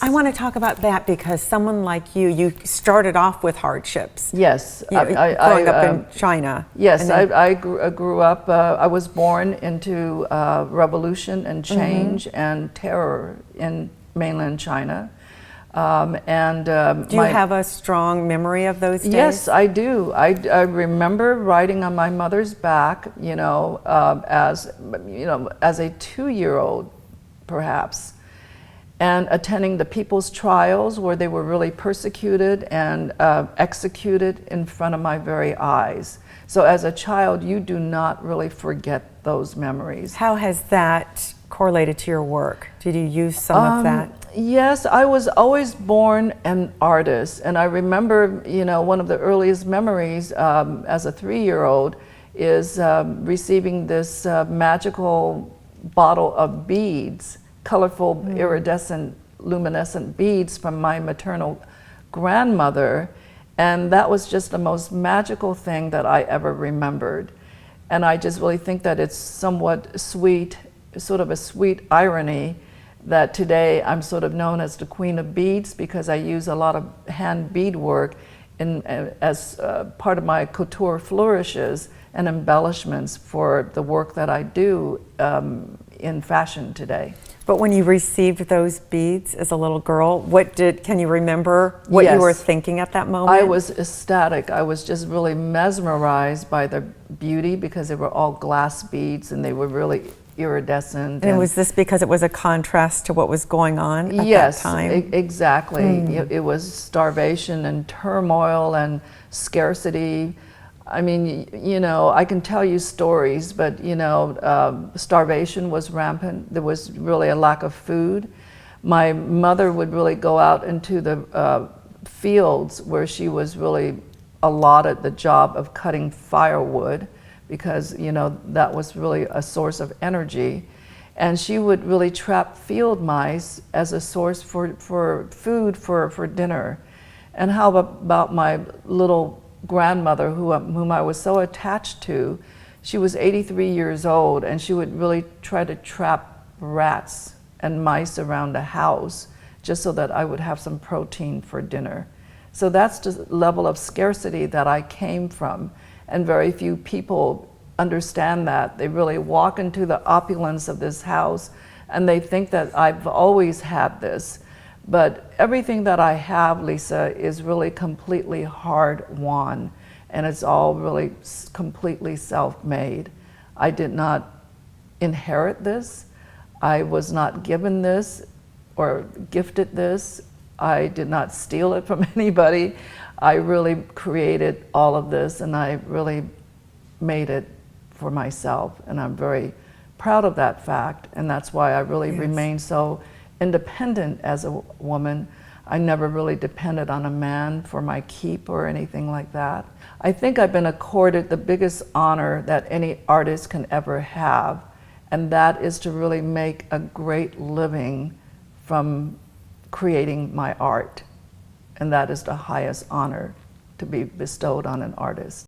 I want to talk about that because someone like you started off with hardships. Yes, Growing up in China. Yes, then, I grew up. I was born into revolution and change and terror in mainland China. Do you have a strong memory of those days? Yes, I do. I remember riding on my mother's back, as a 2-year-old, perhaps, and attending the people's trials where they were really persecuted and executed in front of my very eyes. So as a child, you do not really forget those memories. How has that correlated to your work? Did you use some of that? Yes, I was always born an artist, and I remember, one of the earliest memories as a 3-year-old is receiving this magical bottle of beads, colorful, iridescent, luminescent beads from my maternal grandmother, and that was just the most magical thing that I ever remembered. And I just really think that it's somewhat sweet, sort of a sweet irony that today I'm sort of known as the Queen of Beads because I use a lot of hand beadwork as part of my couture flourishes and embellishments for the work that I do in fashion today. But when you received those beads as a little girl, can you remember what Yes. you were thinking at that moment? I was ecstatic. I was just really mesmerized by the beauty because they were all glass beads and they were really iridescent. And was this because it was a contrast to what was going on at that time? Yes, exactly. It was starvation and turmoil and scarcity. I mean, I can tell you stories, but, starvation was rampant. There was really a lack of food. My mother would really go out into the fields where she was really allotted the job of cutting firewood because, that was really a source of energy. And she would really trap field mice as a source for food for dinner. And how about my little grandmother whom I was so attached to? She was 83 years old and she would really try to trap rats and mice around the house just so that I would have some protein for dinner. So that's the level of scarcity that I came from, and very few people understand that. They really walk into the opulence of this house and they think that I've always had this. But everything that I have, Lisa, is really completely hard-won, and it's all really completely self-made. I did not inherit this. I was not given this or gifted this. I did not steal it from anybody. I really created all of this, and I really made it for myself, and I'm very proud of that fact, and that's why I really remain so independent as a woman. I never really depended on a man for my keep or anything like that. I think I've been accorded the biggest honor that any artist can ever have, and that is to really make a great living from creating my art. And that is the highest honor to be bestowed on an artist.